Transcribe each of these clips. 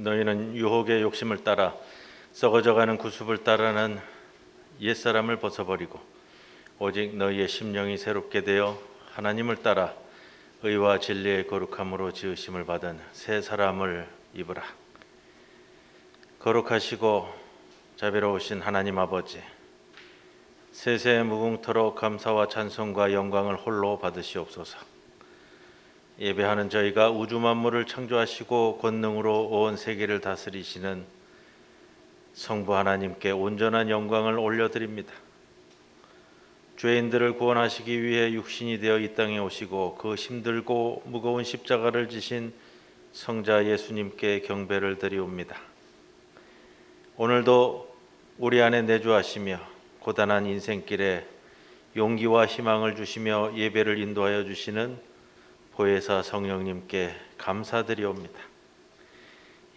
너희는 유혹의 욕심을 따라 썩어져가는 구습을 따르는 옛사람을 벗어버리고 오직 너희의 심령이 새롭게 되어 하나님을 따라 의와 진리의 거룩함으로 지으심을 받은 새 사람을 입으라. 거룩하시고 자비로우신 하나님 아버지, 세세 무궁토록 감사와 찬송과 영광을 홀로 받으시옵소서. 예배하는 저희가 우주 만물을 창조하시고 권능으로 온 세계를 다스리시는 성부 하나님께 온전한 영광을 올려드립니다. 죄인들을 구원하시기 위해 육신이 되어 이 땅에 오시고 그 힘들고 무거운 십자가를 지신 성자 예수님께 경배를 드리옵니다. 오늘도 우리 안에 내주하시며 고단한 인생길에 용기와 희망을 주시며 예배를 인도하여 주시는 보혜사 성령님께 감사드리옵니다.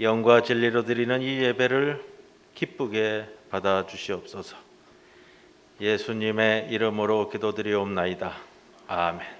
영과 진리로 드리는 이 예배를 기쁘게 받아주시옵소서. 예수님의 이름으로 기도드리옵나이다. 아멘.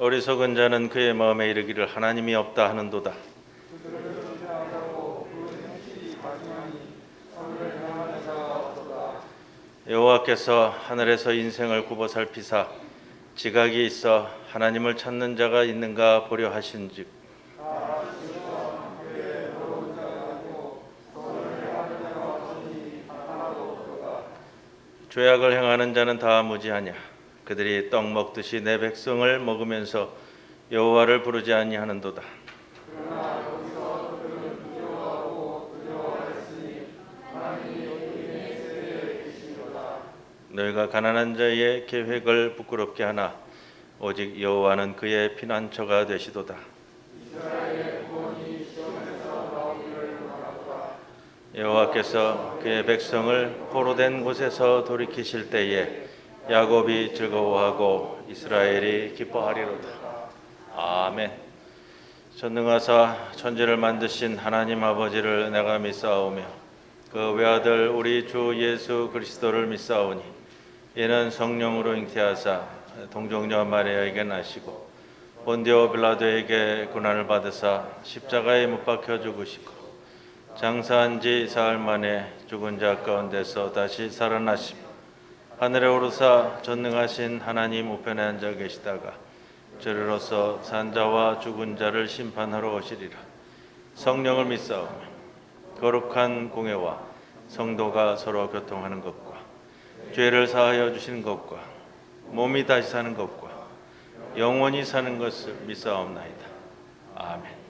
어리석은 자는 그의 마음에 이르기를 하나님이 없다 하는도다. 여호와께서 하늘에서 인생을 굽어 살피사 지각이 있어 하나님을 찾는 자가 있는가 보려 하신즉 죄악을 행하는 자는 다 무지하냐. 그들이 떡 먹듯이 내 백성을 먹으면서 여호와를 부르지 아니하는도다. 너희가 가난한 자의 계획을 부끄럽게 하나 오직 여호와는 그의 피난처가 되시도다. 여호와께서 그의 백성을 포로된 곳에서 돌이키실 때에 야곱이 즐거워하고 이스라엘이 기뻐하리로다. 아멘. 전능하사 천지를 만드신 하나님 아버지를 내가 믿사오며 그 외아들 우리 주 예수 그리스도를 믿사오니 이는 성령으로 잉태하사 동정녀 마리아에게 나시고 본디오 빌라도에게 고난을 받으사 십자가에 못 박혀 죽으시고 장사한 지 사흘 만에 죽은 자 가운데서 다시 살아나시며 하늘에 오르사 전능하신 하나님 우편에 앉아 계시다가 저리로서 산자와 죽은 자를 심판하러 오시리라. 성령을 믿사오며 거룩한 공회와 성도가 서로 교통하는 것과 죄를 사하여 주시는 것과 몸이 다시 사는 것과 영원히 사는 것을 믿사옵나이다. 아멘.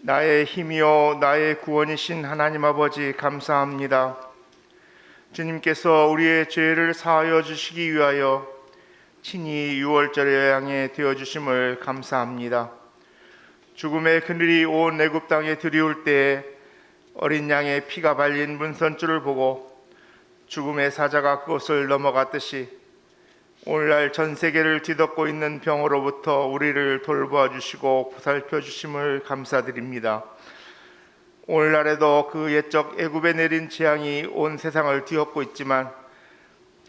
나의 힘이요 나의 구원이신 하나님 아버지 감사합니다. 주님께서 우리의 죄를 사하여 주시기 위하여 친히 유월절 여양에 되어 주심을 감사합니다. 죽음의 그늘이 온 애굽 땅에 들이올 때에 어린 양의 피가 발린 문선줄을 보고 죽음의 사자가 그것을 넘어갔듯이 오늘날 전 세계를 뒤덮고 있는 병으로부터 우리를 돌보아 주시고 보살펴 주심을 감사드립니다. 오늘날에도 그 옛적 애굽에 내린 재앙이 온 세상을 뒤엎고 있지만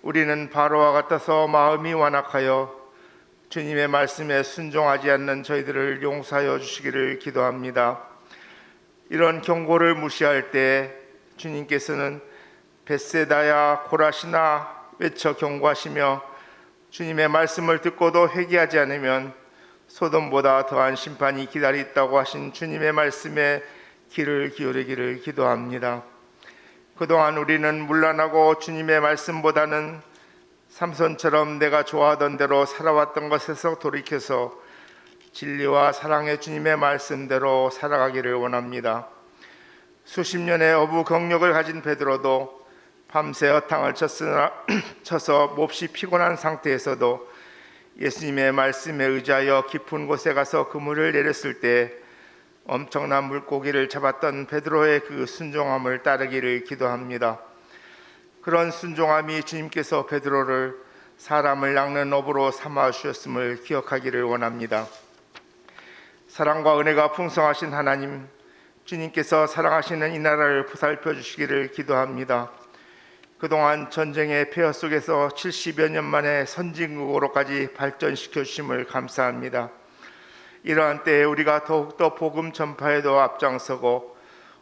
우리는 바로와 같아서 마음이 완악하여 주님의 말씀에 순종하지 않는 저희들을 용서하여 주시기를 기도합니다. 이런 경고를 무시할 때 주님께서는 벳세다야 고라시나 외쳐 경고하시며 주님의 말씀을 듣고도 회개하지 않으면 소돔보다 더한 심판이 기다리다고 하신 주님의 말씀에 귀를 기울이기를 기도합니다. 그동안 우리는 문란하고 주님의 말씀보다는 삼손처럼 내가 좋아하던 대로 살아왔던 것에서 돌이켜서 진리와 사랑의 주님의 말씀대로 살아가기를 원합니다. 수십 년의 어부 경력을 가진 베드로도 밤새 어탕을 쳐서 몹시 피곤한 상태에서도 예수님의 말씀에 의지하여 깊은 곳에 가서 그물을 내렸을 때 엄청난 물고기를 잡았던 베드로의 그 순종함을 따르기를 기도합니다. 그런 순종함이 주님께서 베드로를 사람을 낚는 어부로 삼아 주셨음을 기억하기를 원합니다. 사랑과 은혜가 풍성하신 하나님, 주님께서 사랑하시는 이 나라를 보살펴 주시기를 기도합니다. 그동안 전쟁의 폐허 속에서 70여 년 만에 선진국으로까지 발전시켜 주심을 감사합니다. 이러한 때에 우리가 더욱더 복음 전파에도 앞장서고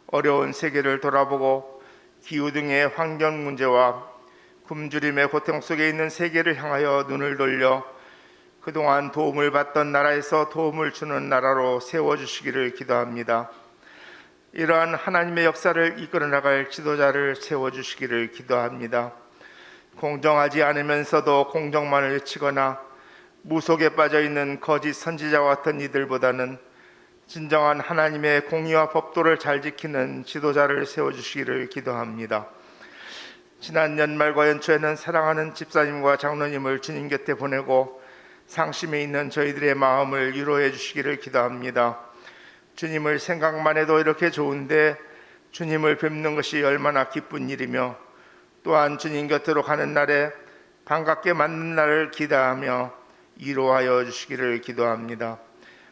어려운 세계를 돌아보고 기후 등의 환경 문제와 굶주림의 고통 속에 있는 세계를 향하여 눈을 돌려 그동안 도움을 받던 나라에서 도움을 주는 나라로 세워주시기를 기도합니다. 이러한 하나님의 역사를 이끌어 나갈 지도자를 세워주시기를 기도합니다. 공정하지 않으면서도 공정만을 외치거나 무속에 빠져있는 거짓 선지자와 같은 이들보다는 진정한 하나님의 공의와 법도를 잘 지키는 지도자를 세워주시기를 기도합니다. 지난 연말과 연초에는 사랑하는 집사님과 장로님을 주님 곁에 보내고 상심에 있는 저희들의 마음을 위로해 주시기를 기도합니다. 주님을 생각만 해도 이렇게 좋은데 주님을 뵙는 것이 얼마나 기쁜 일이며 또한 주님 곁으로 가는 날에 반갑게 맞는 날을 기대하며 위로하여 주시기를 기도합니다.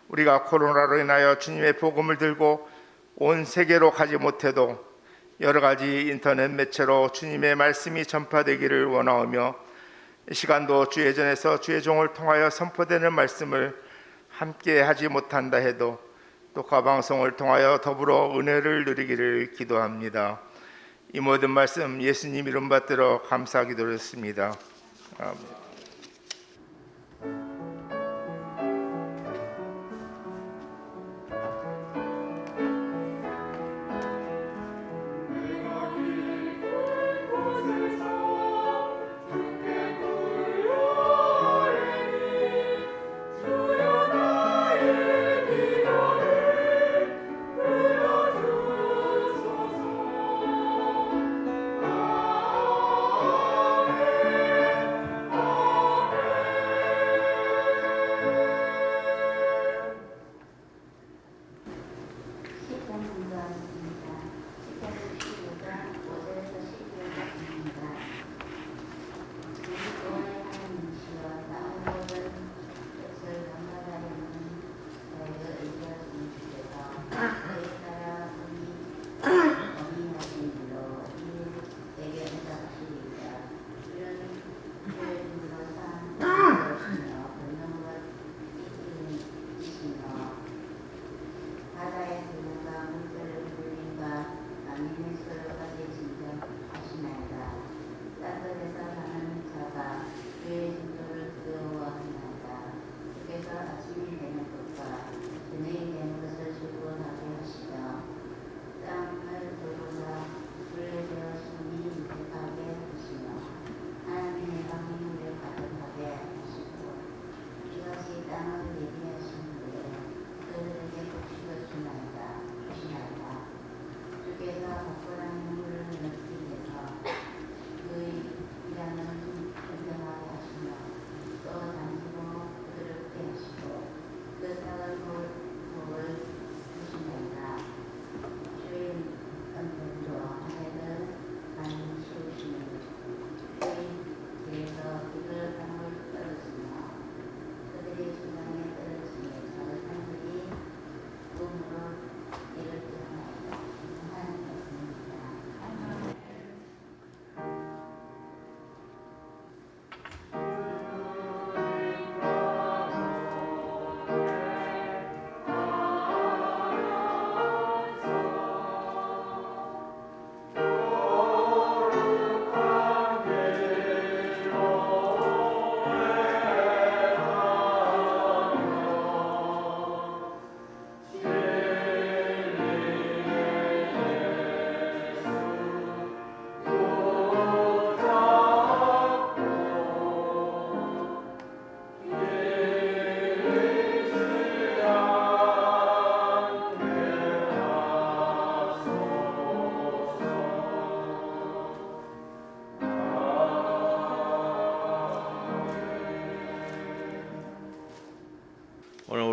우리가 코로나로 인하여 주님의 복음을 들고 온 세계로 가지 못해도 여러 가지 인터넷 매체로 주님의 말씀이 전파되기를 원하오며 이 시간도 주의 전에서 주의 종을 통하여 선포되는 말씀을 함께 하지 못한다 해도 또 가방송을 통하여 더불어 은혜를 누리기를 기도합니다. 이 모든 말씀 예수님 이름 받들어 감사기도했습니다. 아멘.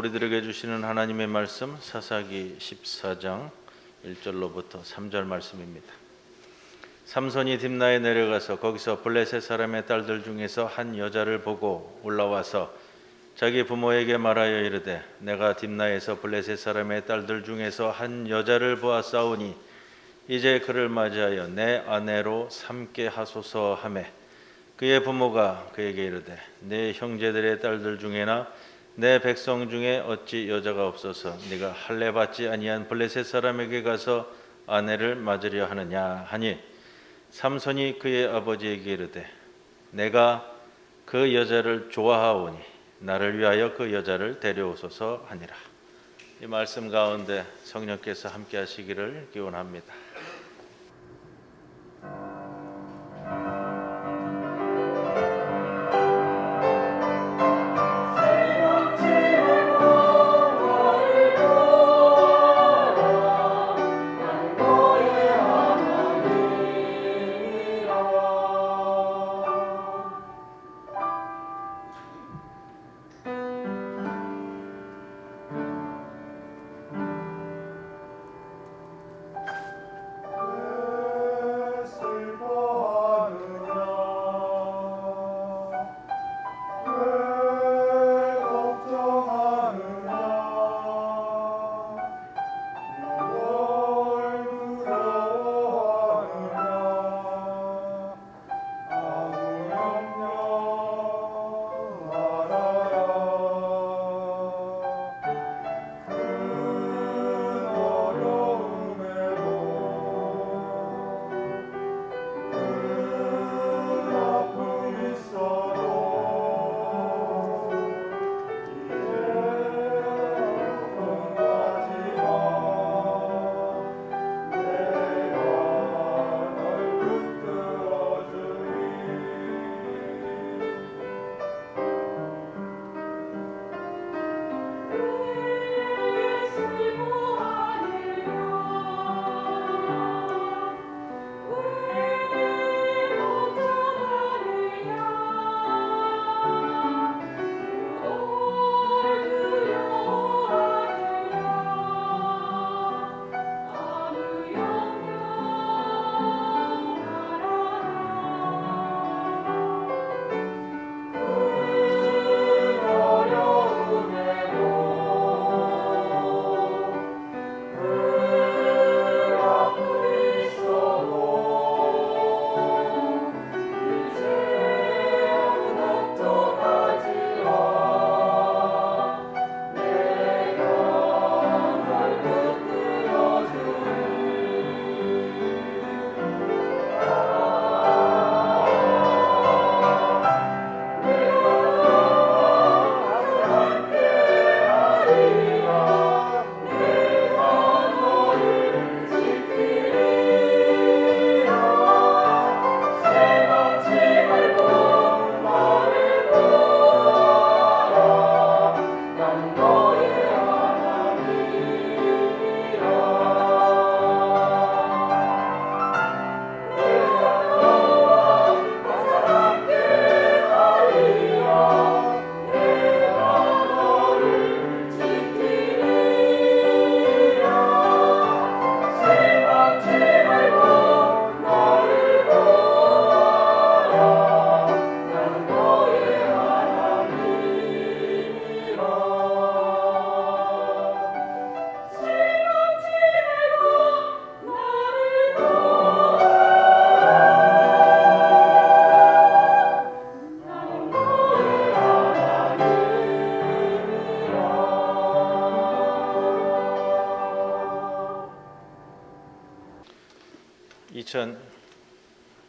우리들에게 주시는 하나님의 말씀 사사기 14장 1절로부터 3절 말씀입니다. 삼손이 딥나에 내려가서 거기서 블레셋 사람의 딸들 중에서 한 여자를 보고 올라와서 자기 부모에게 말하여 이르되 내가 딥나에서 블레셋 사람의 딸들 중에서 한 여자를 보았사오니 이제 그를 맞이하여 내 아내로 삼게 하소서 하매 그의 부모가 그에게 이르되 내 형제들의 딸들 중에나 내 백성 중에 어찌 여자가 없어서 네가 할례 받지 아니한 블레셋 사람에게 가서 아내를 맞으려 하느냐 하니 삼손이 그의 아버지에게 이르되 내가 그 여자를 좋아하오니 나를 위하여 그 여자를 데려오소서 하니라. 이 말씀 가운데 성령께서 함께 하시기를 기원합니다.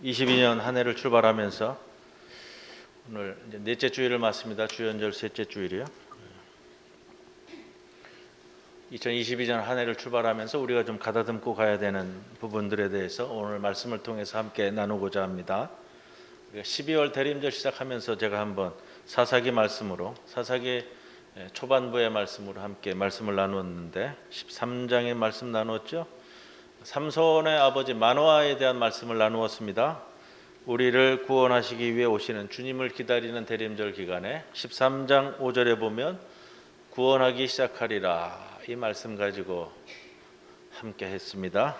(2022년) 한 해를 출발하면서 오늘 이제 넷째 주일을 맞습니다. 주연절 셋째 주일이요. 2022년 한 해를 출발하면서 우리가 좀 가다듬고 가야 되는 부분들에 대해서 오늘 말씀을 통해서 함께 나누고자 합니다. 우리가 12월 대림절 시작하면서 제가 한번 사사기 말씀으로 사사기 초반부의 말씀으로 함께 말씀을 나누었는데 13장의 말씀 나누었죠. 삼손의 아버지 마노아에 대한 말씀을 나누었습니다. 우리를 구원하시기 위해 오시는 주님을 기다리는 대림절 기간에 13장 5절에 보면 구원하기 시작하리라. 이 말씀 가지고 함께 했습니다.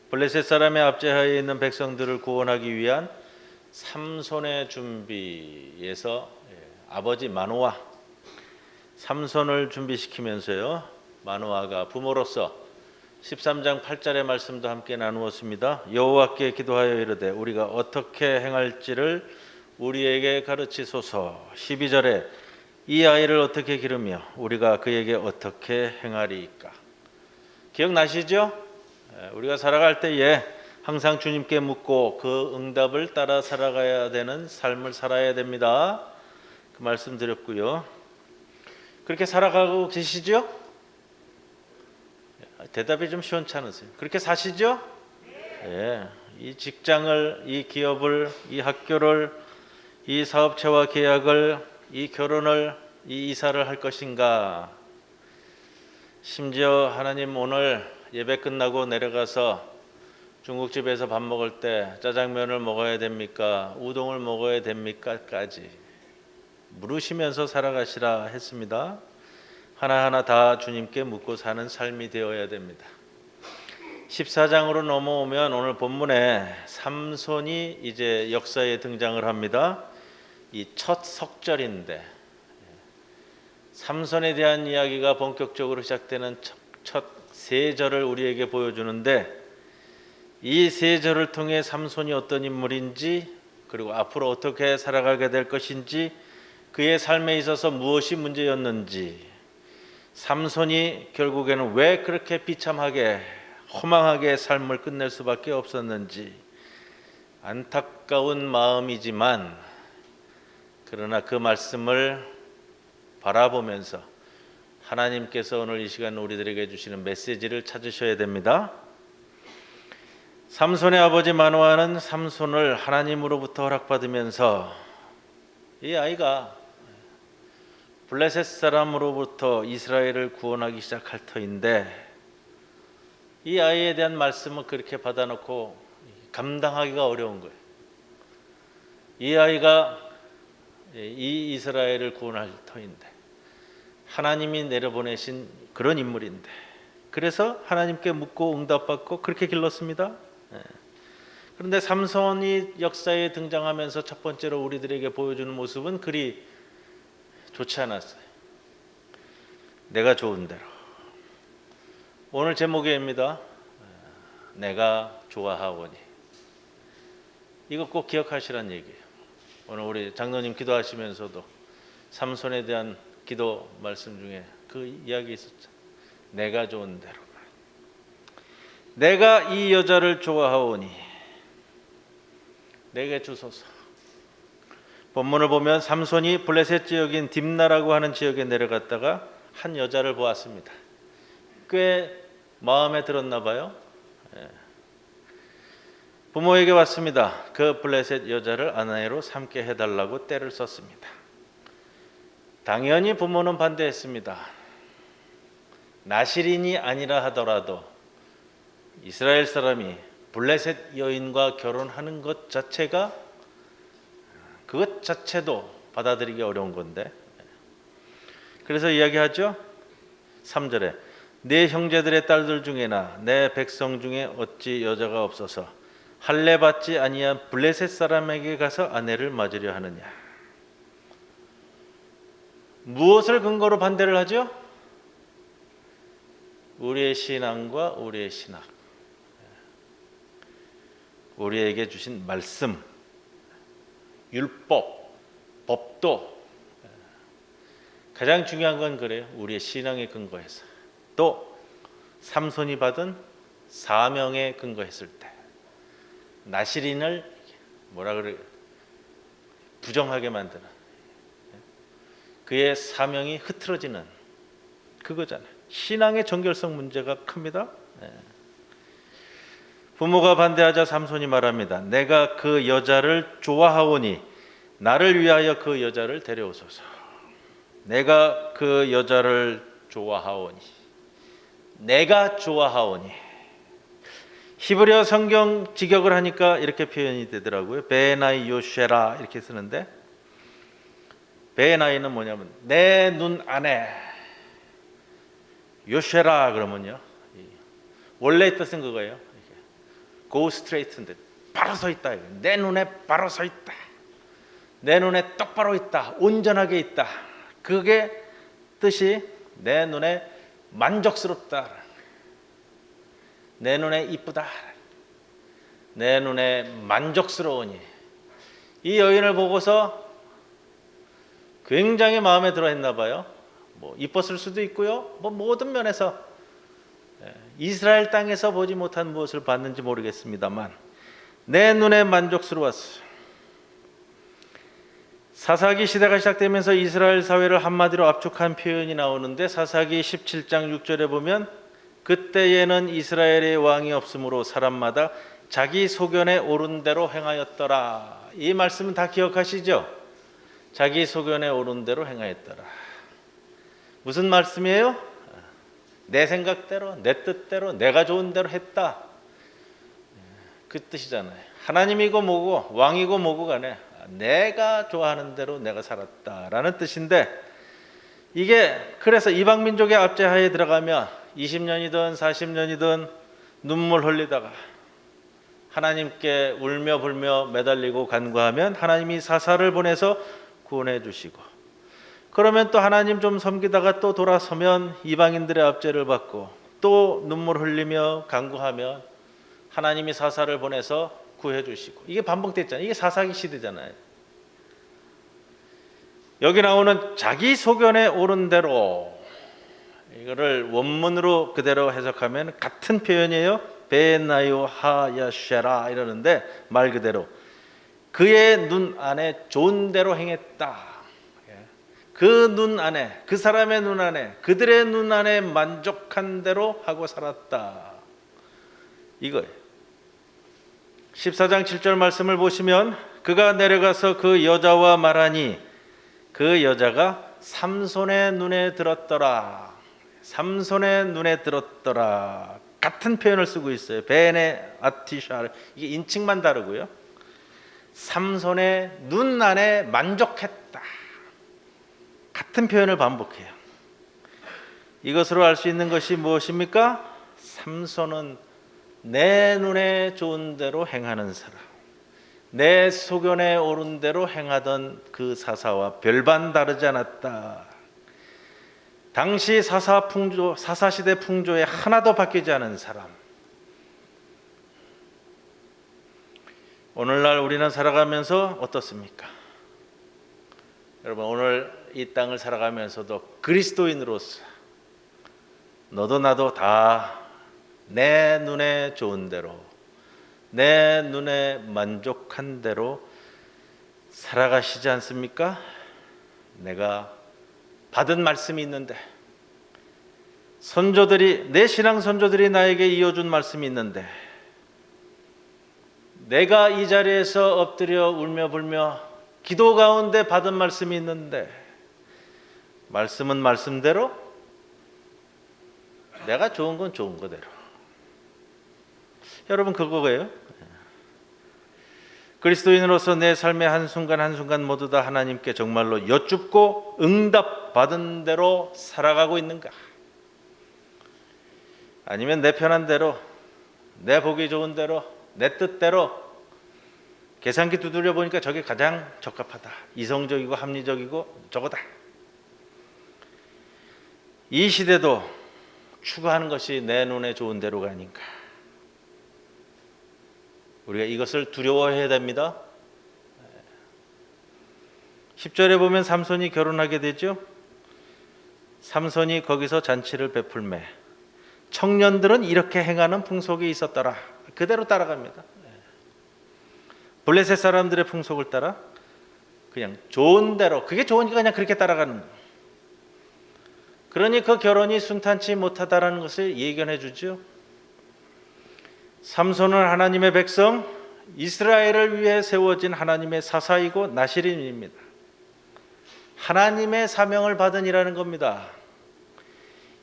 블레셋 사람의 압제하에 있는 백성들을 구원하기 위한 삼손의 준비에서 아버지 마노아, 삼손을 준비시키면서요, 마노아가 부모로서 13장 8절의 말씀도 함께 나누었습니다. 여호와께 기도하여 이르되 우리가 어떻게 행할지를 우리에게 가르치소서. 12절에 이 아이를 어떻게 기르며 우리가 그에게 어떻게 행하리이까. 기억나시죠? 우리가 살아갈 때에 항상 주님께 묻고 그 응답을 따라 살아가야 되는 삶을 살아야 됩니다. 그 말씀 드렸고요. 그렇게 살아가고 계시죠? 대답이 좀 시원찮으세요. 그렇게 사시죠? 예. 이 직장을, 이 기업을, 이 학교를, 이 사업체와 계약을, 이 결혼을, 이 이사를 할 것인가? 심지어 하나님 오늘 예배 끝나고 내려가서 중국집에서 밥 먹을 때 짜장면을 먹어야 됩니까? 우동을 먹어야 됩니까? 까지 물으시면서 살아가시라 했습니다. 하나하나 다 주님께 묻고 사는 삶이 되어야 됩니다. 14장으로 넘어오면 오늘 본문에 삼손이 이제 역사에 등장을 합니다. 이 첫 석절인데 삼손에 대한 이야기가 본격적으로 시작되는 첫 세 절을 우리에게 보여주는데, 이 세 절을 통해 삼손이 어떤 인물인지, 그리고 앞으로 어떻게 살아가게 될 것인지, 그의 삶에 있어서 무엇이 문제였는지, 삼손이 결국에는 왜 그렇게 비참하게 허망하게 삶을 끝낼 수밖에 없었는지, 안타까운 마음이지만 그러나 그 말씀을 바라보면서 하나님께서 오늘 이 시간 우리들에게 주시는 메시지를 찾으셔야 됩니다. 삼손의 아버지 마노아는 삼손을 하나님으로부터 허락받으면서 이 아이가 블레셋 사람으로부터 이스라엘을 구원하기 시작할 터인데, 이 아이에 대한 말씀을 그렇게 받아놓고 감당하기가 어려운 거예요. 이 아이가 이 이스라엘을 구원할 터인데, 하나님이 내려보내신 그런 인물인데, 그래서 하나님께 묻고 응답받고 그렇게 길렀습니다. 그런데 삼손이 역사에 등장하면서 첫 번째로 우리들에게 보여주는 모습은 그리 좋지 않았어요. 내가 좋은 대로. 오늘 제목입니다. 내가 좋아하오니. 이거 꼭 기억하시란 얘기예요. 오늘 우리 장로님 기도하시면서도 삼손에 대한 기도 말씀 중에 그 이야기 있었죠. 내가 좋은 대로. 내가 이 여자를 좋아하오니 내게 주소서. 본문을 보면 삼손이 블레셋 지역인 딥나라고 하는 지역에 내려갔다가 한 여자를 보았습니다. 꽤 마음에 들었나 봐요. 부모에게 왔습니다. 그 블레셋 여자를 아내로 삼게 해달라고 때를 썼습니다. 당연히 부모는 반대했습니다. 나실인이 아니라 하더라도 이스라엘 사람이 블레셋 여인과 결혼하는 것 자체가, 그것 자체도 받아들이기 어려운 건데, 그래서 이야기하죠. 3절에 내 형제들의 딸들 중에나 내 백성 중에 어찌 여자가 없어서 할례 받지 아니한 블레셋 사람에게 가서 아내를 맞으려 하느냐. 무엇을 근거로 반대를 하죠? 우리의 신앙과 우리의 신학, 우리에게 주신 말씀, 율법, 법도 가장 중요한 건 그래요. 우리의 신앙에 근거해서, 또 삼손이 받은 사명에 근거했을 때 나실인을 뭐라 그래, 부정하게 만드는, 그의 사명이 흐트러지는 그거잖아요. 신앙의 정결성 문제가 큽니다. 부모가 반대하자 삼손이 말합니다. 내가 그 여자를 좋아하오니 나를 위하여 그 여자를 데려오소서. 내가 그 여자를 좋아하오니, 내가 좋아하오니. 히브리어 성경 직역을 하니까 이렇게 표현이 되더라고요. 베나이 요쉐라 이렇게 쓰는데, 베나이는 뭐냐면 내 눈 안에, 요쉐라 그러면요, 원래 뜻은 그거예요. Go straight인데 바로 서 있다. 내 눈에 바로 서 있다. 내 눈에 똑바로 있다. 온전하게 있다. 그게 뜻이 내 눈에 만족스럽다. 내 눈에 이쁘다. 내 눈에 만족스러우니. 이 여인을 보고서 굉장히 마음에 들어 했나 봐요. 뭐 이뻤을 수도 있고요. 뭐 모든 면에서 이스라엘 땅에서 보지 못한 무엇을 봤는지 모르겠습니다만 내 눈에 만족스러웠어요. 사사기 시대가 시작되면서 이스라엘 사회를 한마디로 압축한 표현이 나오는데 사사기 17장 6절에 보면 그때에는 이스라엘의 왕이 없으므로 사람마다 자기 소견에 오른 대로 행하였더라. 이 말씀은 다 기억하시죠? 자기 소견에 오른 대로 행하였더라. 무슨 말씀이에요? 내 생각대로, 내 뜻대로, 내가 좋은 대로 했다. 그 뜻이잖아요. 하나님이고 뭐고 왕이고 뭐고 간에 내가 좋아하는 대로 내가 살았다라는 뜻인데, 이게 그래서 이방 민족의 압제하에 들어가면 20년이든 40년이든 눈물 흘리다가 하나님께 울며 불며 매달리고 간구하면 하나님이 사사를 보내서 구원해 주시고, 그러면 또 하나님 좀 섬기다가 또 돌아서면 이방인들의 압제를 받고 또 눈물 흘리며 간구하면 하나님이 사사를 보내서 구해 주시고, 이게 반복됐잖아요. 이게 사사기 시대잖아요. 여기 나오는 자기 소견에 오른 대로, 이거를 원문으로 그대로 해석하면 같은 표현이에요. 베나요 하야쉐라 이러는데 말 그대로 그의 눈 안에 좋은 대로 행했다. 그 눈 안에, 그 사람의 눈 안에, 그들의 눈 안에 만족한 대로 하고 살았다. 이거예요. 14장 7절 말씀을 보시면 그가 내려가서 그 여자와 말하니 그 여자가 삼손의 눈에 들었더라. 삼손의 눈에 들었더라. 같은 표현을 쓰고 있어요. 베네 아티샤. 이게 인칭만 다르고요. 삼손의 눈 안에 만족했다. 같은 표현을 반복해요. 이것으로 알 수 있는 것이 무엇입니까? 삼손은 내 눈에 좋은 대로 행하는 사람, 내 소견에 오른 대로 행하던 그 사사와 별반 다르지 않았다. 당시 사사시대 풍조에 하나도 바뀌지 않은 사람. 오늘날 우리는 살아가면서 어떻습니까? 여러분, 오늘 이 땅을 살아가면서도 그리스도인으로서 너도 나도 다 내 눈에 좋은 대로, 내 눈에 만족한 대로 살아가시지 않습니까? 내가 받은 말씀이 있는데, 선조들이, 내 신앙 선조들이 나에게 이어준 말씀이 있는데, 내가 이 자리에서 엎드려 울며 불며 기도 가운데 받은 말씀이 있는데, 말씀은 말씀대로, 내가 좋은 건 좋은 거대로. 여러분, 그거예요. 그리스도인으로서 내 삶의 한순간 한순간 모두 다 하나님께 정말로 여쭙고 응답받은 대로 살아가고 있는가? 아니면 내 편한 대로, 내 보기 좋은 대로, 내 뜻대로, 계산기 두드려 보니까 저게 가장 적합하다, 이성적이고 합리적이고 저거다. 이 시대도 추구하는 것이 내 눈에 좋은 대로가 아닌가. 우리가 이것을 두려워해야 됩니다. 10절에 보면 삼손이 결혼하게 되죠. 삼손이 거기서 잔치를 베풀매 청년들은 이렇게 행하는 풍속이 있었더라. 그대로 따라갑니다. 블레셋 사람들의 풍속을 따라 그냥 좋은 대로, 그게 좋으니까 그냥 그렇게 따라가는 거예요. 그러니 그 결혼이 순탄치 못하다라는 것을 예견해 주죠. 삼손은 하나님의 백성, 이스라엘을 위해 세워진 하나님의 사사이고 나시린입니다. 하나님의 사명을 받은 이라는 겁니다.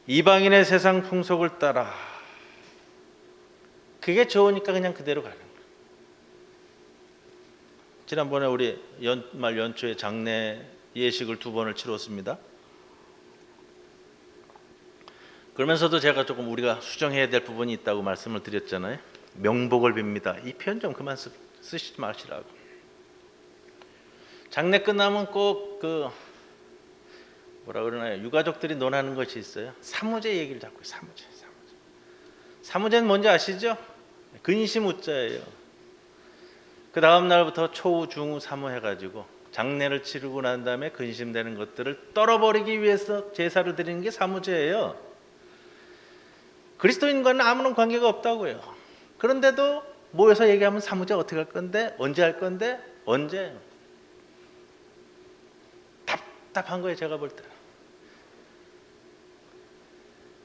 이방인의 세상 풍속을 따라 그게 좋으니까 그냥 그대로 가는 거예요. 지난번에 우리 연말 연초에 장례 예식을 2번을 치렀습니다. 그러면서도 제가 조금 우리가 수정해야 될 부분이 있다고 말씀을 드렸잖아요. 명복을 빕니다. 이 표현 좀 그만 쓰시지 마시라고. 장례 끝나면 꼭 그 뭐라 그러나요? 유가족들이 논하는 것이 있어요. 사무제 얘기를 자꾸 해요. 사무제. 사무제는 뭔지 아시죠? 근심 우자예요. 그 다음 날부터 초우, 중우, 사무 해가지고 장례를 치르고 난 다음에 근심되는 것들을 떨어버리기 위해서 제사를 드리는 게 사무제예요. 그리스도인과는 아무런 관계가 없다고요. 그런데도 모여서 얘기하면 사무제 어떻게 할 건데? 언제 할 건데? 언제? 답답한 거예요, 제가 볼 때.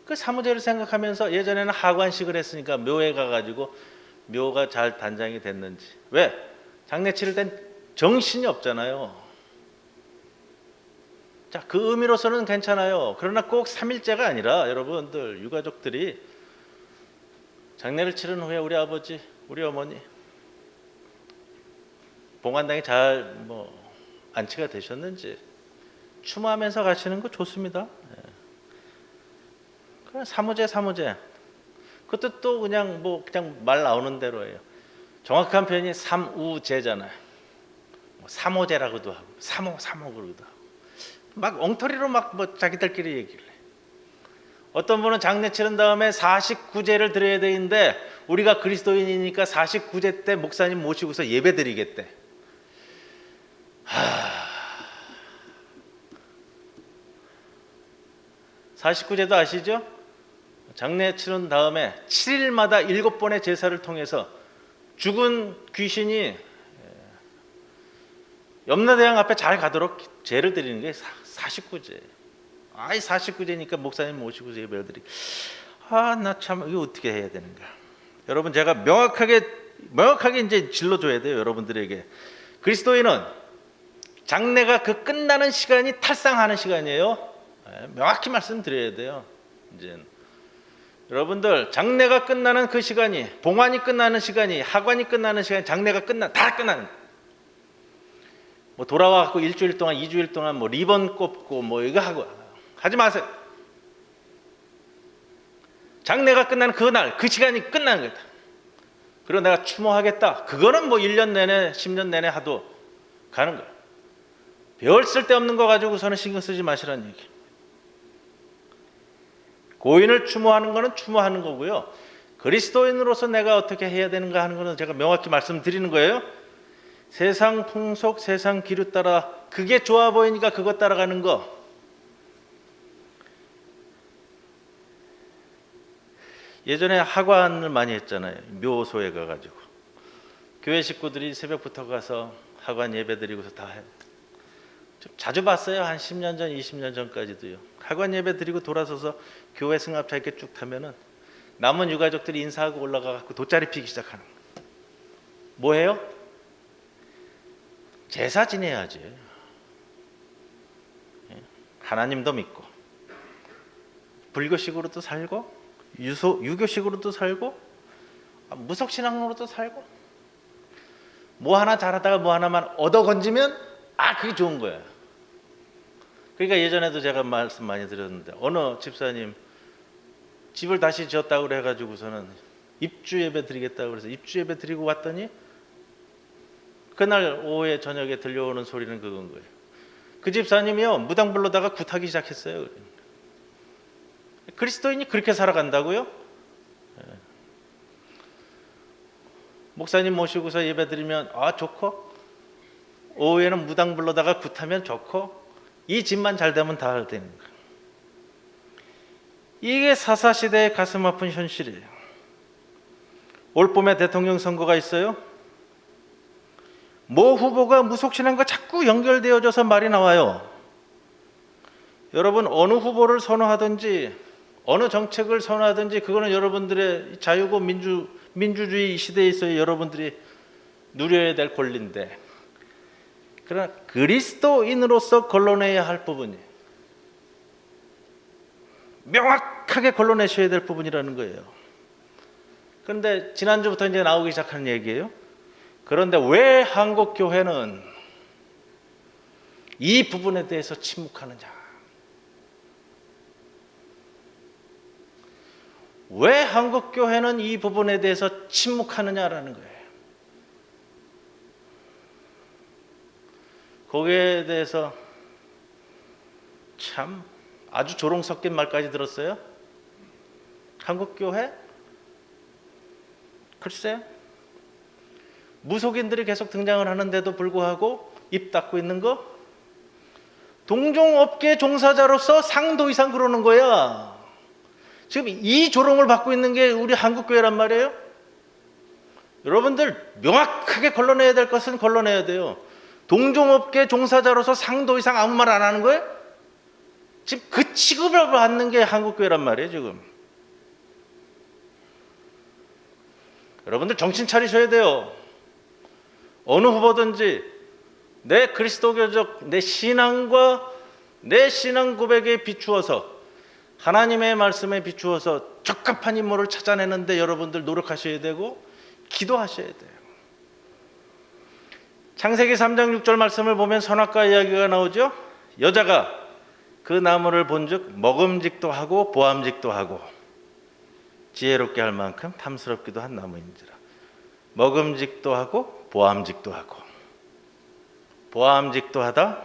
그 사무제를 생각하면서 예전에는 하관식을 했으니까 묘에 가가지고 묘가 잘 단장이 됐는지. 왜? 장례 치를 땐 정신이 없잖아요. 자, 그 의미로서는 괜찮아요. 그러나 꼭 3일째가 아니라 여러분들 유가족들이 장례를 치른 후에 우리 아버지, 우리 어머니 봉안당에 잘 안치가 되셨는지 추모하면서 가시는 거 좋습니다. 그냥 사무제. 그것도 또 그냥 그냥 말 나오는 대로예요. 정확한 표현이 삼우제잖아요. 삼오제라고도 하고 삼오 그러기도 하고 막 엉터리로 막 자기들끼리 얘기를 해. 어떤 분은 장례 치른 다음에 49제를 드려야 되는데 우리가 그리스도인이니까 49제 때 목사님 모시고서 예배 드리겠대. 49제도 아시죠? 장례 치른 다음에 7일마다 7번의 제사를 통해서 죽은 귀신이 염라대왕 앞에 잘 가도록 제를 드리는 게 49제. 49제니까 목사님 모시고서 예배를 드리기. 나 참 이거 어떻게 해야 되는가? 여러분 제가 명확하게 이제 질러줘야 돼요. 여러분들에게. 그리스도인은 장례가 그 끝나는 시간이 탈상하는 시간이에요. 명확히 말씀드려야 돼요. 이제 여러분들 장례가 끝나는 그 시간이, 봉환이 끝나는 시간이, 하관이 끝나는 시간이, 장례가 다 끝나는. 돌아와갖고 일주일 동안, 2주일 동안 리본 꼽고 이거 하고 하지 마세요. 장례가 끝나는 그날, 그 시간이 끝나는 거다. 그리고 내가 추모하겠다. 그거는 1년 내내, 10년 내내 하도 가는 거예요. 별 쓸데없는 거 가지고서는 신경 쓰지 마시라는 얘기. 고인을 추모하는 거는 추모하는 거고요. 그리스도인으로서 내가 어떻게 해야 되는가 하는 거는 제가 명확히 말씀드리는 거예요. 세상 풍속, 세상 기류 따라 그게 좋아 보이니까 그것 따라가는 거. 예전에 하관을 많이 했잖아요. 묘소에 가가지고 교회 식구들이 새벽부터 가서 하관 예배 드리고서 다 해요. 좀 자주 봤어요. 한 10년 전, 20년 전까지도요. 하관 예배 드리고 돌아서서 교회 승합차 이렇게 쭉 타면은 남은 유가족들이 인사하고 올라가고 돗자리 피기 시작하는 거예요. 뭐예요? 제사 지내야지. 하나님도 믿고 불교식으로도 살고 유교식으로도 살고 무속신앙으로도 살고 뭐 하나 잘하다가 뭐 하나만 얻어 건지면 그게 좋은 거예요. 그러니까 예전에도 제가 말씀 많이 드렸는데 어느 집사님 집을 다시 지었다고 그래가지고서는 입주 예배 드리겠다고 그래서 입주 예배 드리고 왔더니 그날 오후에 저녁에 들려오는 소리는 그건 거예요. 그 집사님이요 무당 불러다가 굿하기 시작했어요. 그리스도인이 그렇게 살아간다고요? 목사님 모시고서 예배 드리면 좋고 오후에는 무당 불러다가 굿하면 좋고 이 집만 잘 되면 다 되는 거예요. 이게 사사시대의 가슴 아픈 현실이에요. 올 봄에 대통령 선거가 있어요. 모 후보가 무속신앙과 자꾸 연결되어져서 말이 나와요. 여러분 어느 후보를 선호하든지 어느 정책을 선호하든지 그거는 여러분들의 자유고 민주주의 시대에 있어야 여러분들이 누려야 될 권리인데 그러나 그리스도인으로서 걸러내야 할 부분이 명확하게 걸러내셔야 될 부분이라는 거예요. 그런데 지난주부터 이제 나오기 시작하는 얘기예요. 그런데 왜 한국 교회는 이 부분에 대해서 침묵하느냐? 왜 한국 교회는 이 부분에 대해서 침묵하느냐라는 거예요. 거기에 대해서 참 아주 조롱 섞인 말까지 들었어요. 한국 교회? 글쎄요. 무속인들이 계속 등장을 하는데도 불구하고 입 닫고 있는 거? 동종업계 종사자로서 상도 이상 그러는 거야. 지금 이 조롱을 받고 있는 게 우리 한국 교회란 말이에요. 여러분들 명확하게 걸러내야 될 것은 걸러내야 돼요. 동종업계 종사자로서 상도 이상 아무 말 안 하는 거예요? 지금 그 취급을 받는 게 한국 교회란 말이에요, 지금. 여러분들 정신 차리셔야 돼요. 어느 후보든지 내 그리스도교적 내 신앙과 내 신앙 고백에 비추어서 하나님의 말씀에 비추어서 적합한 인물을 찾아내는데 여러분들 노력하셔야 되고 기도하셔야 돼요. 창세기 3장 6절 말씀을 보면 선악과 이야기가 나오죠. 여자가 그 나무를 본즉 먹음직도 하고 보암직도 하고 지혜롭게 할 만큼 탐스럽기도 한 나무인지라. 먹음직도 하고 보암직도 하고 보암직도 하다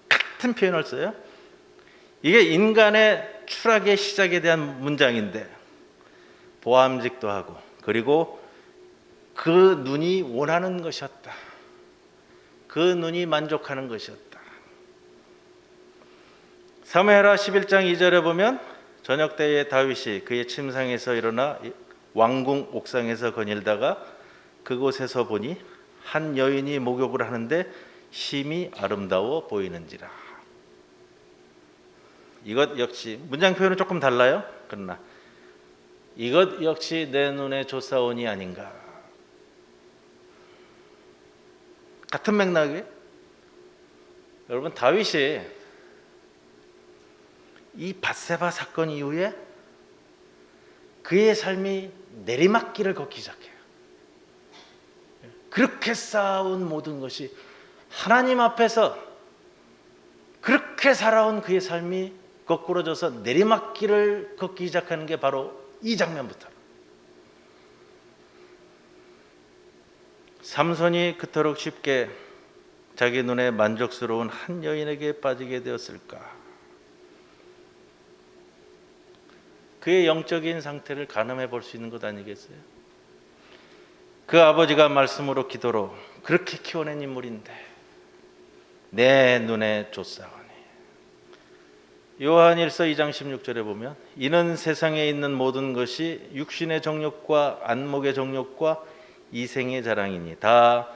같은 표현을 써요. 이게 인간의 추락의 시작에 대한 문장인데 보암직도 하고 그리고 그 눈이 원하는 것이었다. 그 눈이 만족하는 것이었다. 사무엘하 11장 2절에 보면 저녁 때에 다윗이 그의 침상에서 일어나 왕궁 옥상에서 거닐다가 그곳에서 보니 한 여인이 목욕을 하는데 심히 아름다워 보이는지라. 이것 역시 문장 표현은 조금 달라요. 그러나 이것 역시 내 눈에 좋사오니 아닌가. 같은 맥락에 여러분 다윗이 이 밧세바 사건 이후에 그의 삶이 내리막길을 걷기 시작해요. 그렇게 쌓아온 모든 것이 하나님 앞에서 그렇게 살아온 그의 삶이 거꾸로져서 내리막길을 걷기 시작하는 게 바로 이 장면부터. 삼손이 그토록 쉽게 자기 눈에 만족스러운 한 여인에게 빠지게 되었을까? 그의 영적인 상태를 가늠해 볼 수 있는 것 아니겠어요? 그 아버지가 말씀으로 기도로 그렇게 키워낸 인물인데 내 눈에 좋사오니. 요한일서 2장 16절에 보면 이는 세상에 있는 모든 것이 육신의 정욕과 안목의 정욕과 이생의 자랑이니 다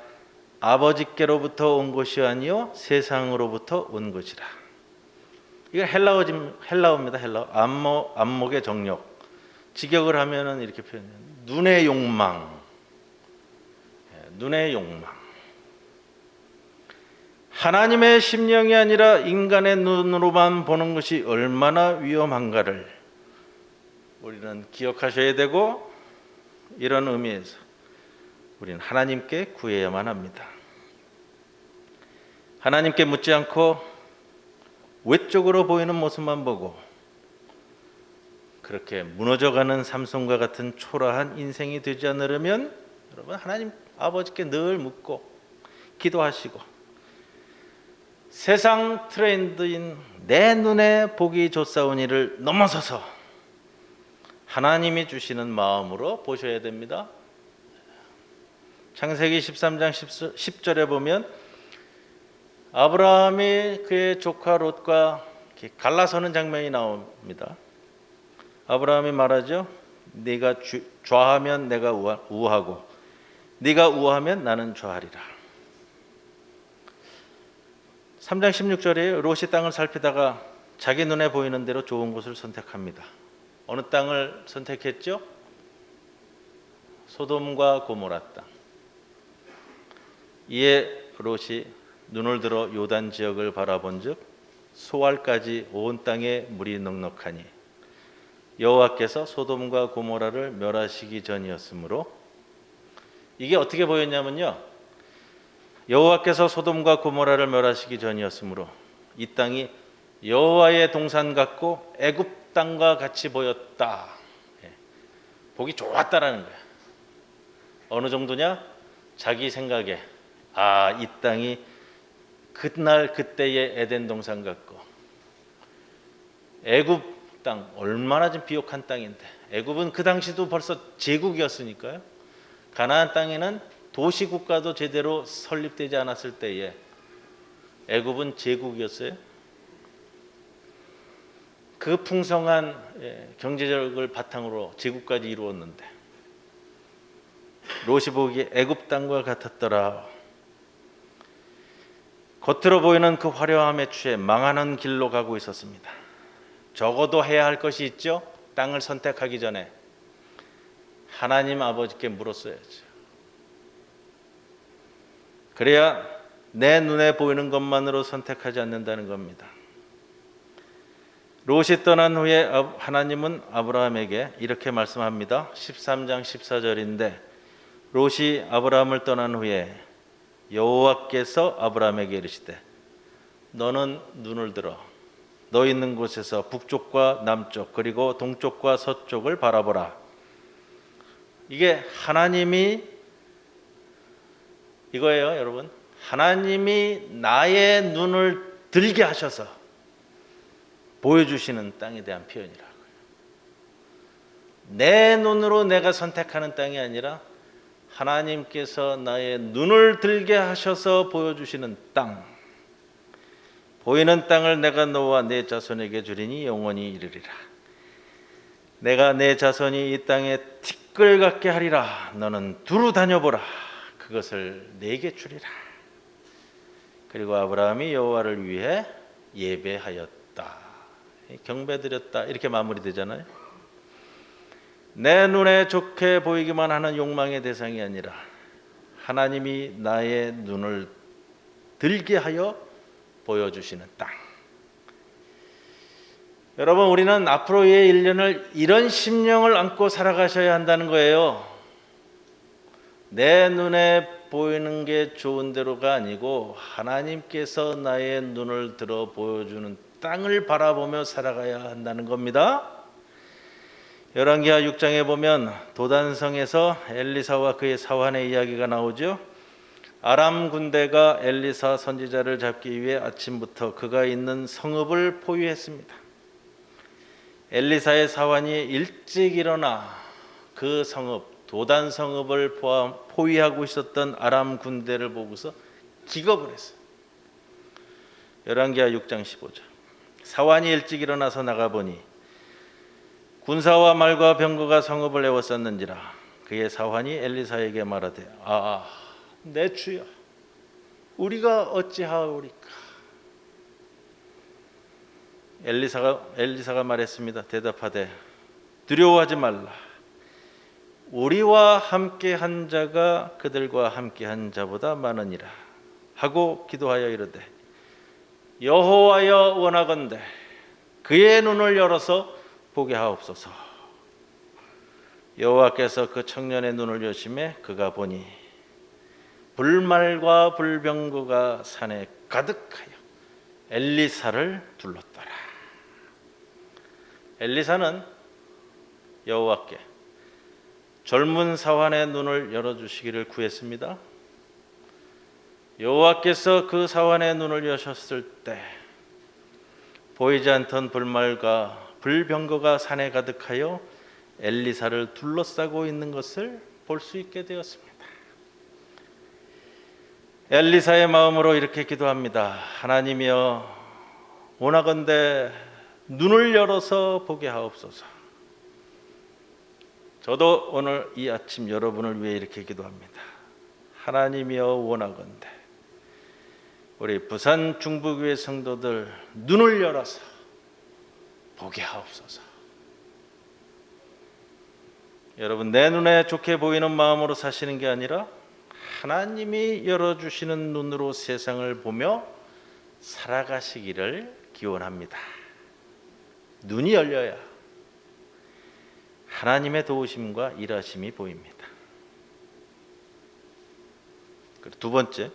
아버지께로부터 온 것이 아니요 세상으로부터 온 것이라. 이거 헬라어입니다. 헬라어. 안목의 정욕. 직역을 하면은 이렇게 표현해요. 눈의 욕망. 눈의 욕망. 하나님의 심령이 아니라 인간의 눈으로만 보는 것이 얼마나 위험한가를 우리는 기억하셔야 되고, 이런 의미에서 우리는 하나님께 구해야만 합니다. 하나님께 묻지 않고 외적으로 보이는 모습만 보고 그렇게 무너져가는 삼손과 같은 초라한 인생이 되지 않으려면 여러분 하나님 아버지께 늘 묻고 기도하시고 세상 트렌드인 내 눈에 보기 좋사오니를 넘어서서 하나님이 주시는 마음으로 보셔야 됩니다. 창세기 13장 10절에 보면 아브라함이 그의 조카 롯과 갈라서는 장면이 나옵니다. 아브라함이 말하죠. 네가 좌하면 내가 우하고 네가 우하면 나는 좌하리라. 3장 16절에 롯이 땅을 살피다가 자기 눈에 보이는 대로 좋은 곳을 선택합니다. 어느 땅을 선택했죠? 소돔과 고모라 땅. 이에 롯이 눈을 들어 요단 지역을 바라본즉 소알까지 온 땅에 물이 넉넉하니 여호와께서 소돔과 고모라를 멸하시기 전이었으므로. 이게 어떻게 보였냐면요, 여호와께서 소돔과 고모라를 멸하시기 전이었으므로 이 땅이 여호와의 동산 같고 애굽 땅과 같이 보였다. 복이 좋았다라는 거야. 어느 정도냐? 자기 생각에 이 땅이 그날 그때의 에덴 동산 같고 애굽 땅 얼마나 좀 비옥한 땅인데 애굽은 그 당시도 벌써 제국이었으니까요. 가나안 땅에는 도시 국가도 제대로 설립되지 않았을 때에 애굽은 제국이었어요. 그 풍성한 경제력을 바탕으로 제국까지 이루었는데 롯이 보기에 애굽 땅과 같았더라. 겉으로 보이는 그 화려함에 취해 망하는 길로 가고 있었습니다. 적어도 해야 할 것이 있죠. 땅을 선택하기 전에 하나님 아버지께 물었어야죠. 그래야 내 눈에 보이는 것만으로 선택하지 않는다는 겁니다. 롯이 떠난 후에 하나님은 아브라함에게 이렇게 말씀합니다. 13장 14절인데 롯이 아브라함을 떠난 후에 여호와께서 아브라함에게 이르시되 너는 눈을 들어 너 있는 곳에서 북쪽과 남쪽 그리고 동쪽과 서쪽을 바라보라. 이게 하나님이 이거예요, 여러분. 하나님이 나의 눈을 들게 하셔서 보여주시는 땅에 대한 표현이라고요. 내 눈으로 내가 선택하는 땅이 아니라 하나님께서 나의 눈을 들게 하셔서 보여주시는 땅. 보이는 땅을 내가 너와 내 자손에게 주리니 영원히 이르리라. 내가 내 자손이 이 땅에 티끌 같게 하리라. 너는 두루 다녀보라. 그것을 내게 주리라. 그리고 아브라함이 여호와를 위해 예배하였다. 경배드렸다. 이렇게 마무리되잖아요. 내 눈에 좋게 보이기만 하는 욕망의 대상이 아니라 하나님이 나의 눈을 들게 하여 보여주시는 땅. 여러분, 우리는 앞으로의 1년을 이런 심령을 안고 살아가셔야 한다는 거예요. 내 눈에 보이는 게 좋은 대로가 아니고 하나님께서 나의 눈을 들어 보여주는 땅을 바라보며 살아가야 한다는 겁니다. 열왕기하 6장에 보면 도단성에서 엘리사와 그의 사환의 이야기가 나오죠. 아람 군대가 엘리사 선지자를 잡기 위해 아침부터 그가 있는 성읍을 포위했습니다. 엘리사의 사환이 일찍 일어나 그 성읍, 도단 성읍을 포위하고 있었던 아람 군대를 보고서 기겁을 했어요. 열왕기하 6장 15절. 사환이 일찍 일어나서 나가보니 군사와 말과 병거가 성읍을 에워쌌는지라. 그의 사환이 엘리사에게 말하되 내 주여, 우리가 어찌하오리까. 엘리사가 말했습니다. 대답하되 두려워하지 말라. 우리와 함께한 자가 그들과 함께한 자보다 많으니라 하고 기도하여 이르되 여호와여 원하건대 그의 눈을 열어서 보게 하옵소서. 여호와께서 그 청년의 눈을 여심해 그가 보니 불말과 불병거가 산에 가득하여 엘리사를 둘렀더라. 엘리사는 여호와께 젊은 사환의 눈을 열어주시기를 구했습니다. 여호와께서 그 사환의 눈을 여셨을 때 보이지 않던 불말과 불병거가 산에 가득하여 엘리사를 둘러싸고 있는 것을 볼 수 있게 되었습니다. 엘리사의 마음으로 이렇게 기도합니다. 하나님이여, 원하건대 눈을 열어서 보게 하옵소서. 저도 오늘 이 아침 여러분을 위해 이렇게 기도합니다. 하나님이여, 원하건대 우리 부산 중부교회 성도들 눈을 열어서 보게 하옵소서. 여러분, 내 눈에 좋게 보이는 마음으로 사시는 게 아니라 하나님이 열어주시는 눈으로 세상을 보며 살아가시기를 기원합니다. 눈이 열려야 하나님의 도우심과 일하심이 보입니다. 그리고 두 번째,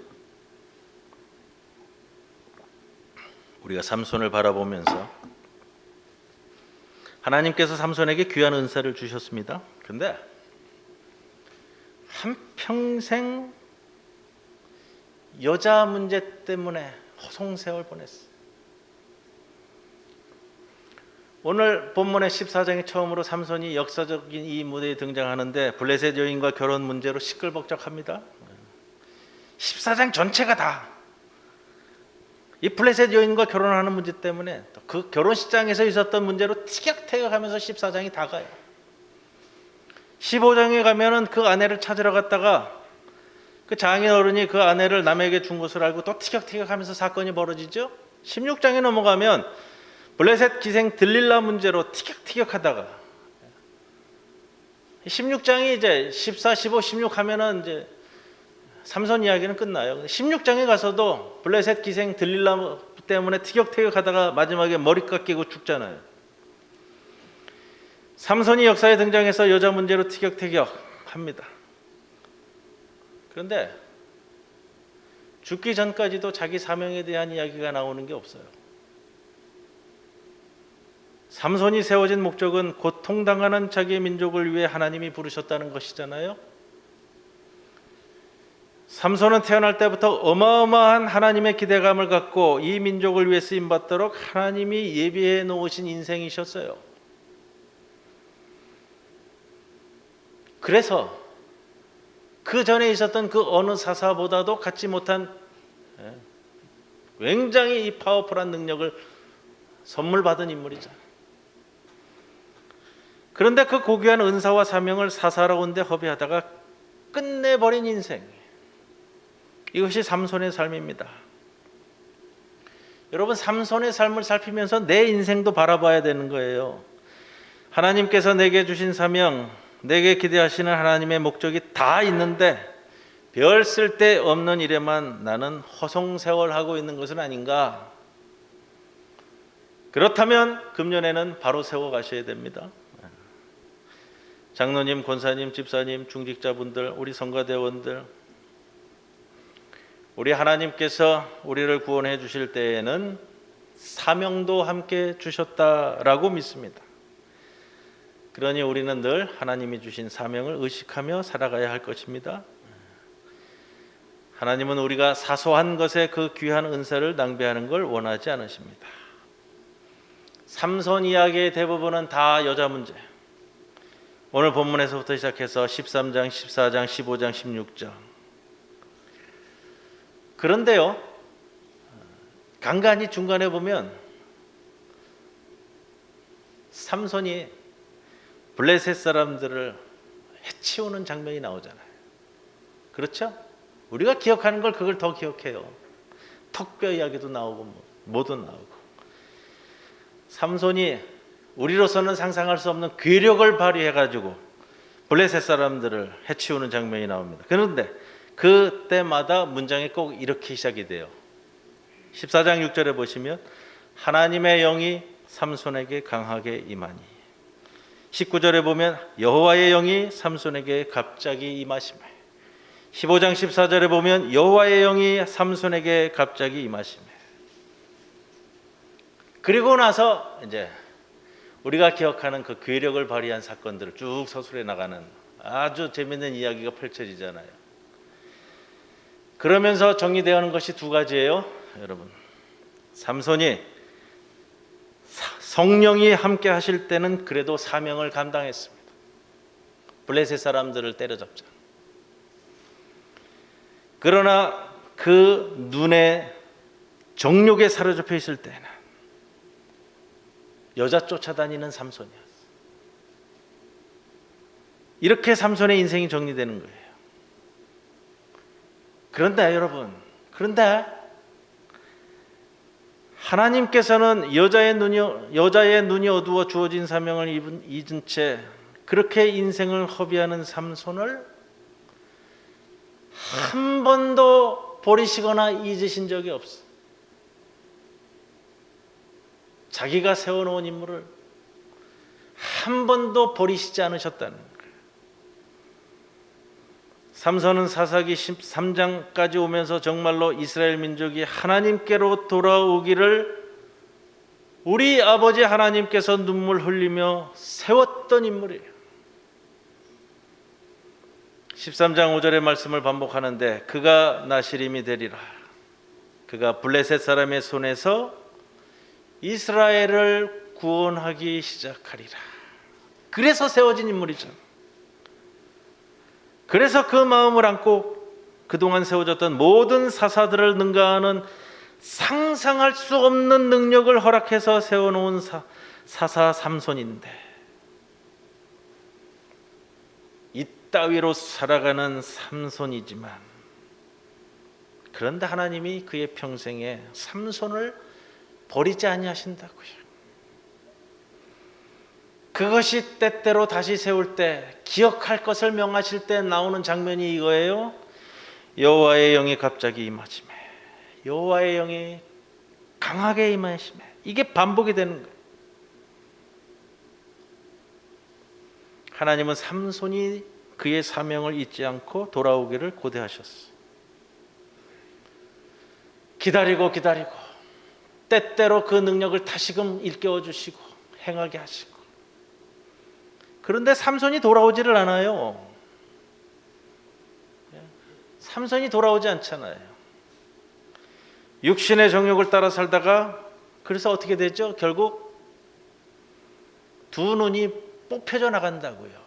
우리가 삼손을 바라보면서 하나님께서 삼손에게 귀한 은사를 주셨습니다. 그 근데 한평생 여자 문제 때문에 허송세월 보냈어. 오늘 본문의 14장에 처음으로 삼손이 역사적인 이 무대에 등장하는데 블레셋 여인과 결혼 문제로 시끌벅적합니다. 14장 전체가 다 이 블레셋 여인과 결혼하는 문제 때문에 그 결혼식장에서 있었던 문제로 티격태격하면서 14장이 다 가요. 15장에 가면은 그 아내를 찾으러 갔다가 그 장인 어른이 그 아내를 남에게 준 것을 알고 또 티격태격하면서 사건이 벌어지죠. 16장에 넘어가면 블레셋 기생 들릴라 문제로 티격태격하다가 16장이 이제 14, 15, 16 하면은 이제 삼손 이야기는 끝나요. 16장에 가서도 블레셋 기생 들릴라 때문에 티격태격하다가 마지막에 머리 깎이고 죽잖아요. 삼손이 역사에 등장해서 여자 문제로 티격태격합니다. 그런데 죽기 전까지도 자기 사명에 대한 이야기가 나오는 게 없어요. 삼손이 세워진 목적은 고통당하는 자기의 민족을 위해 하나님이 부르셨다는 것이잖아요. 삼손은 태어날 때부터 어마어마한 하나님의 기대감을 갖고 이 민족을 위해 쓰임받도록 하나님이 예비해 놓으신 인생이셨어요. 그래서 그 전에 있었던 그 어느 사사보다도 갖지 못한 굉장히 이 파워풀한 능력을 선물 받은 인물이죠. 그런데 그 고귀한 은사와 사명을 사사로운데 허비하다가 끝내버린 인생, 이것이 삼손의 삶입니다. 여러분, 삼손의 삶을 살피면서 내 인생도 바라봐야 되는 거예요. 하나님께서 내게 주신 사명, 내게 기대하시는 하나님의 목적이 다 있는데 별 쓸데 없는 일에만 나는 허송세월하고 있는 것은 아닌가? 그렇다면 금년에는 바로 세워 가셔야 됩니다. 장로님, 권사님, 집사님, 중직자분들, 우리 성가대원들, 우리 하나님께서 우리를 구원해 주실 때에는 사명도 함께 주셨다라고 믿습니다. 그러니 우리는 늘 하나님이 주신 사명을 의식하며 살아가야 할 것입니다. 하나님은 우리가 사소한 것에 그 귀한 은사를 낭비하는 걸 원하지 않으십니다. 삼손 이야기의 대부분은 다 여자 문제. 오늘 본문에서부터 시작해서 13장, 14장, 15장, 16장. 그런데요, 간간히 중간에 보면 삼손이 블레셋 사람들을 해치우는 장면이 나오잖아요. 그렇죠? 우리가 기억하는 걸 그걸 더 기억해요. 턱뼈 이야기도 나오고 뭐도 나오고. 삼손이 우리로서는 상상할 수 없는 괴력을 발휘해가지고 블레셋 사람들을 해치우는 장면이 나옵니다. 그런데 그때마다 문장이 꼭 이렇게 시작이 돼요. 14장 6절에 보시면 하나님의 영이 삼손에게 강하게 임하니, 19절에 보면 여호와의 영이 삼손에게 갑자기 임하시매, 15장 14절에 보면 여호와의 영이 삼손에게 갑자기 임하시매. 그리고 나서 이제 우리가 기억하는 그 괴력을 발휘한 사건들을 쭉 서술해 나가는 아주 재밌는 이야기가 펼쳐지잖아요. 그러면서 정리되어가는 것이 두 가지예요, 여러분. 삼손이 성령이 함께 하실 때는 그래도 사명을 감당했습니다. 블레셋 사람들을 때려잡자. 그러나 그 눈에 정욕에 사로잡혀 있을 때는 여자 쫓아다니는 삼손이었어요. 이렇게 삼손의 인생이 정리되는 거예요. 그런데 여러분, 하나님께서는 여자의 눈이 어두워 주어진 사명을 잊은 채 그렇게 인생을 허비하는 삼손을 한 번도 버리시거나 잊으신 적이 없어. 자기가 세워놓은 인물을 한 번도 버리시지 않으셨다는 거예요. 삼손은 사사기 13장까지 오면서 정말로 이스라엘 민족이 하나님께로 돌아오기를 우리 아버지 하나님께서 눈물 흘리며 세웠던 인물이에요. 13장 5절의 말씀을 반복하는데 그가 나시림이 되리라. 그가 블레셋 사람의 손에서 이스라엘을 구원하기 시작하리라. 그래서 세워진 인물이죠. 그래서 그 마음을 안고 그동안 세워졌던 모든 사사들을 능가하는 상상할 수 없는 능력을 허락해서 세워놓은 사사 삼손인데, 이따위로 살아가는 삼손이지만, 그런데 하나님이 그의 평생에 삼손을 버리지 아니하신다고요. 그것이 때때로 다시 세울 때 기억할 것을 명하실 때 나오는 장면이 이거예요. 여호와의 영이 갑자기 임하시매, 여호와의 영이 강하게 임하시매. 이게 반복이 되는 거예요. 하나님은 삼손이 그의 사명을 잊지 않고 돌아오기를 고대하셨어. 기다리고 때때로 그 능력을 다시금 일깨워 주시고 행하게 하시고. 그런데 삼손이 돌아오지를 않아요. 삼손이 돌아오지 않잖아요. 육신의 정욕을 따라 살다가, 그래서 어떻게 되죠? 결국 두 눈이 뽑혀져 나간다고요.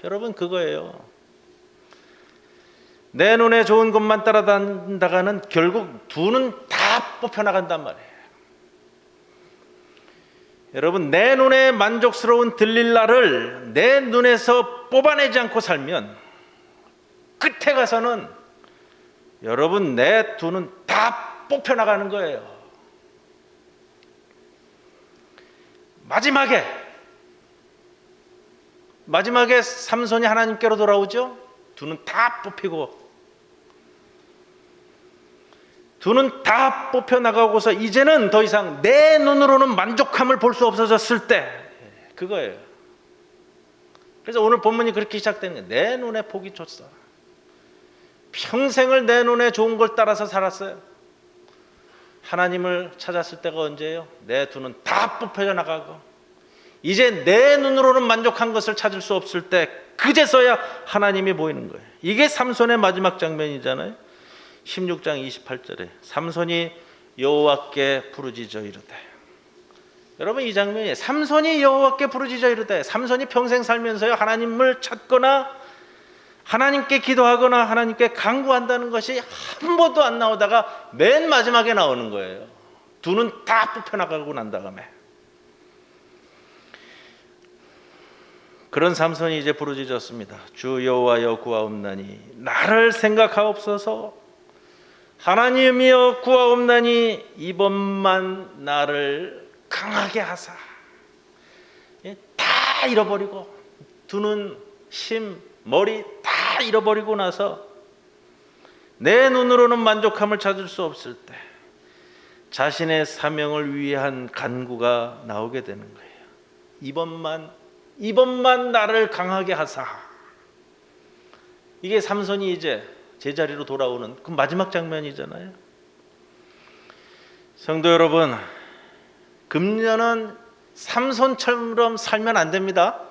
여러분, 그거예요. 내 눈에 좋은 것만 따라다니다가는 결국 두 눈 다 뽑혀 나간단 말이에요. 여러분, 내 눈에 만족스러운 들릴라를 내 눈에서 뽑아내지 않고 살면 끝에 가서는 여러분 내 두 눈 다 뽑혀 나가는 거예요. 마지막에 삼손이 하나님께로 돌아오죠. 두 눈 다 뽑히고, 두 눈 다 뽑혀 나가고서 이제는 더 이상 내 눈으로는 만족함을 볼 수 없어졌을 때, 그거예요. 그래서 오늘 본문이 그렇게 시작되는 거예요. 내 눈에 복이 줬어. 평생을 내 눈에 좋은 걸 따라서 살았어요. 하나님을 찾았을 때가 언제예요? 내 두 눈 다 뽑혀져 나가고 이제 내 눈으로는 만족한 것을 찾을 수 없을 때, 그제서야 하나님이 보이는 거예요. 이게 삼손의 마지막 장면이잖아요. 16장 28절에 삼손이 여호와께 부르짖어 이르되, 여러분 이 장면이 삼손이 여호와께 부르짖어 이르되, 삼손이 평생 살면서요 하나님을 찾거나 하나님께 기도하거나 하나님께 간구한다는 것이 한 번도 안 나오다가 맨 마지막에 나오는 거예요. 두 눈 다 뽑혀나가고 난 다음에. 그런 삼손이 이제 부르짖었습니다. 주 여호와여 구하옵나니 나를 생각하옵소서. 하나님이여 구하옵나니 이번만 나를 강하게 하사. 다 잃어버리고 두 눈, 심, 머리 다 잃어버리고 나서 내 눈으로는 만족함을 찾을 수 없을 때 자신의 사명을 위한 간구가 나오게 되는 거예요. 이번만 나를 강하게 하사. 이게 삼손이 이제 제자리로 돌아오는 그 마지막 장면이잖아요. 성도 여러분, 금년은 삼손처럼 살면 안 됩니다.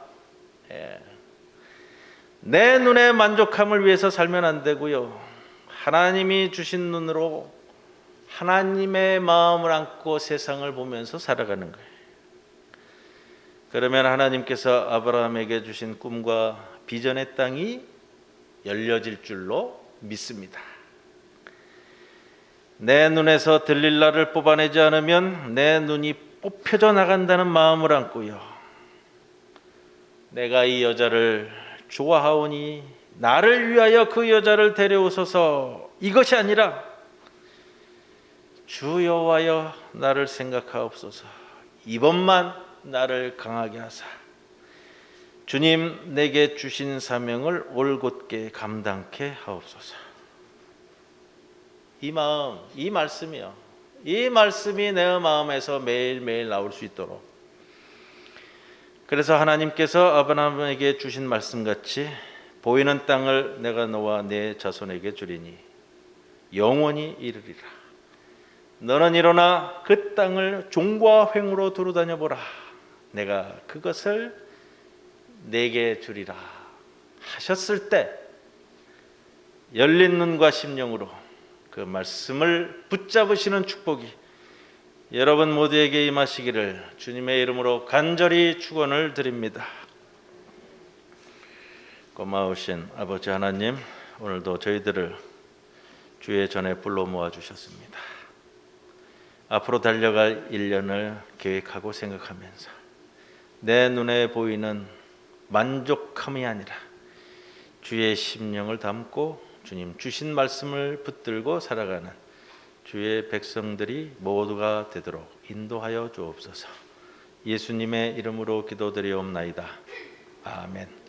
내 눈의 만족함을 위해서 살면 안 되고요. 하나님이 주신 눈으로 하나님의 마음을 안고 세상을 보면서 살아가는 거예요. 그러면 하나님께서 아브라함에게 주신 꿈과 비전의 땅이 열려질 줄로 믿습니다. 내 눈에서 들릴라를 뽑아내지 않으면 내 눈이 뽑혀져 나간다는 마음을 안고요. 내가 이 여자를 좋아하오니 나를 위하여 그 여자를 데려오소서. 이것이 아니라 주 여호와여 나를 생각하옵소서. 이번만 나를 강하게 하사 주님 내게 주신 사명을 올곧게 감당케 하옵소서. 이 마음, 이 말씀이요. 이 말씀이 내 마음에서 매일매일 나올 수 있도록. 그래서 하나님께서 아브라함에게 주신 말씀같이 보이는 땅을 내가 너와 내 자손에게 주리니 영원히 이르리라. 너는 일어나 그 땅을 종과 횡으로 두루다녀 보라. 내가 그것을 내게 주리라 하셨을 때 열린 눈과 심령으로 그 말씀을 붙잡으시는 축복이 여러분 모두에게 임하시기를 주님의 이름으로 간절히 축원을 드립니다. 고마우신 아버지 하나님, 오늘도 저희들을 주의 전에 불러 모아 주셨습니다. 앞으로 달려갈 1년을 계획하고 생각하면서 내 눈에 보이는 만족함이 아니라 주의 심령을 담고 주님 주신 말씀을 붙들고 살아가는 주의 백성들이 모두가 되도록 인도하여 주옵소서. 예수님의 이름으로 기도드리옵나이다. 아멘.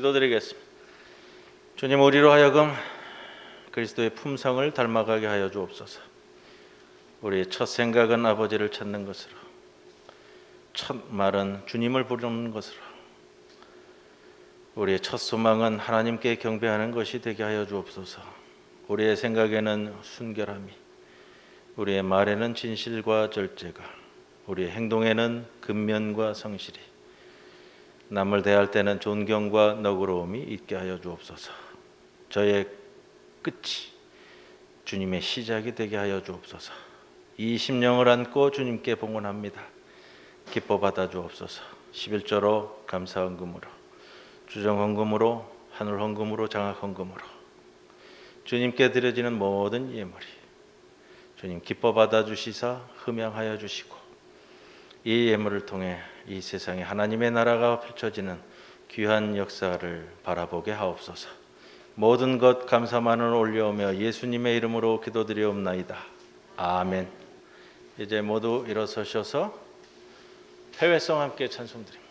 기도드리겠습니다. 주님, 우리로 하여금 그리스도의 품성을 닮아가게 하여 주옵소서. 우리의 첫 생각은 아버지를 찾는 것으로, 첫 말은 주님을 부르는 것으로, 우리의 첫 소망은 하나님께 경배하는 것이 되게 하여 주옵소서. 우리의 생각에는 순결함이, 우리의 말에는 진실과 절제가, 우리의 행동에는 근면과 성실이, 남을 대할 때는 존경과 너그러움이 있게 하여 주옵소서. 저의 끝이 주님의 시작이 되게 하여 주옵소서. 이 심령을 안고 주님께 봉헌합니다. 기뻐 받아 주옵소서. 11조로 감사 헌금으로, 주정 헌금으로, 하늘 헌금으로, 장학 헌금으로 주님께 드려지는 모든 예물이 주님 기뻐 받아 주시사 흠양하여 주시고, 이 예물을 통해 이 세상에 하나님의 나라가 펼쳐지는 귀한 역사를 바라보게 하옵소서. 모든 것 감사만을 올려오며 예수님의 이름으로 기도드리옵나이다. 아멘. 이제 모두 일어서셔서 회외성 함께 찬송드립니다.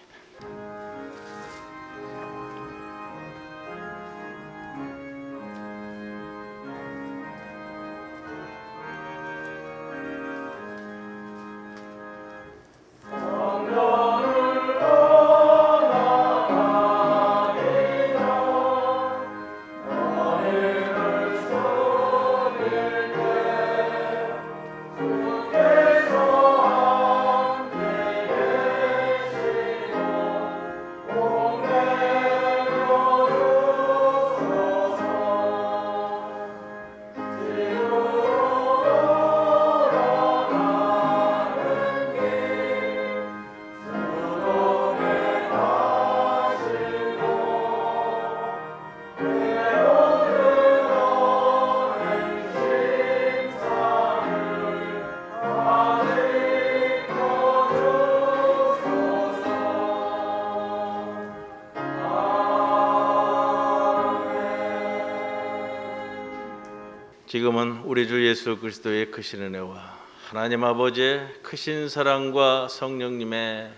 지금은 우리 주 예수 그리스도의 크신 은혜와 하나님 아버지의 크신 사랑과 성령님의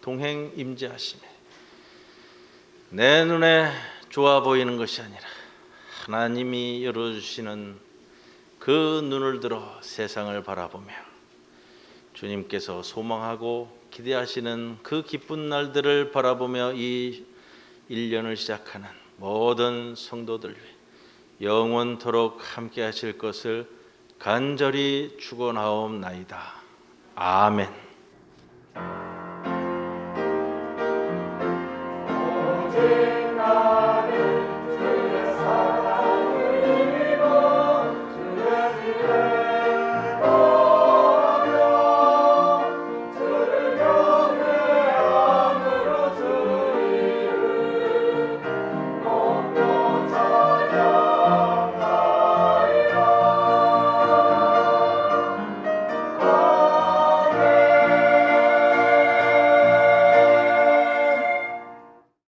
동행 임재하심에 내 눈에 좋아 보이는 것이 아니라 하나님이 열어주시는 그 눈을 들어 세상을 바라보며 주님께서 소망하고 기대하시는 그 기쁜 날들을 바라보며 이 1년을 시작하는 모든 성도들 위해 영원토록 함께 하실 것을 간절히 축원하옵나이다. 아멘.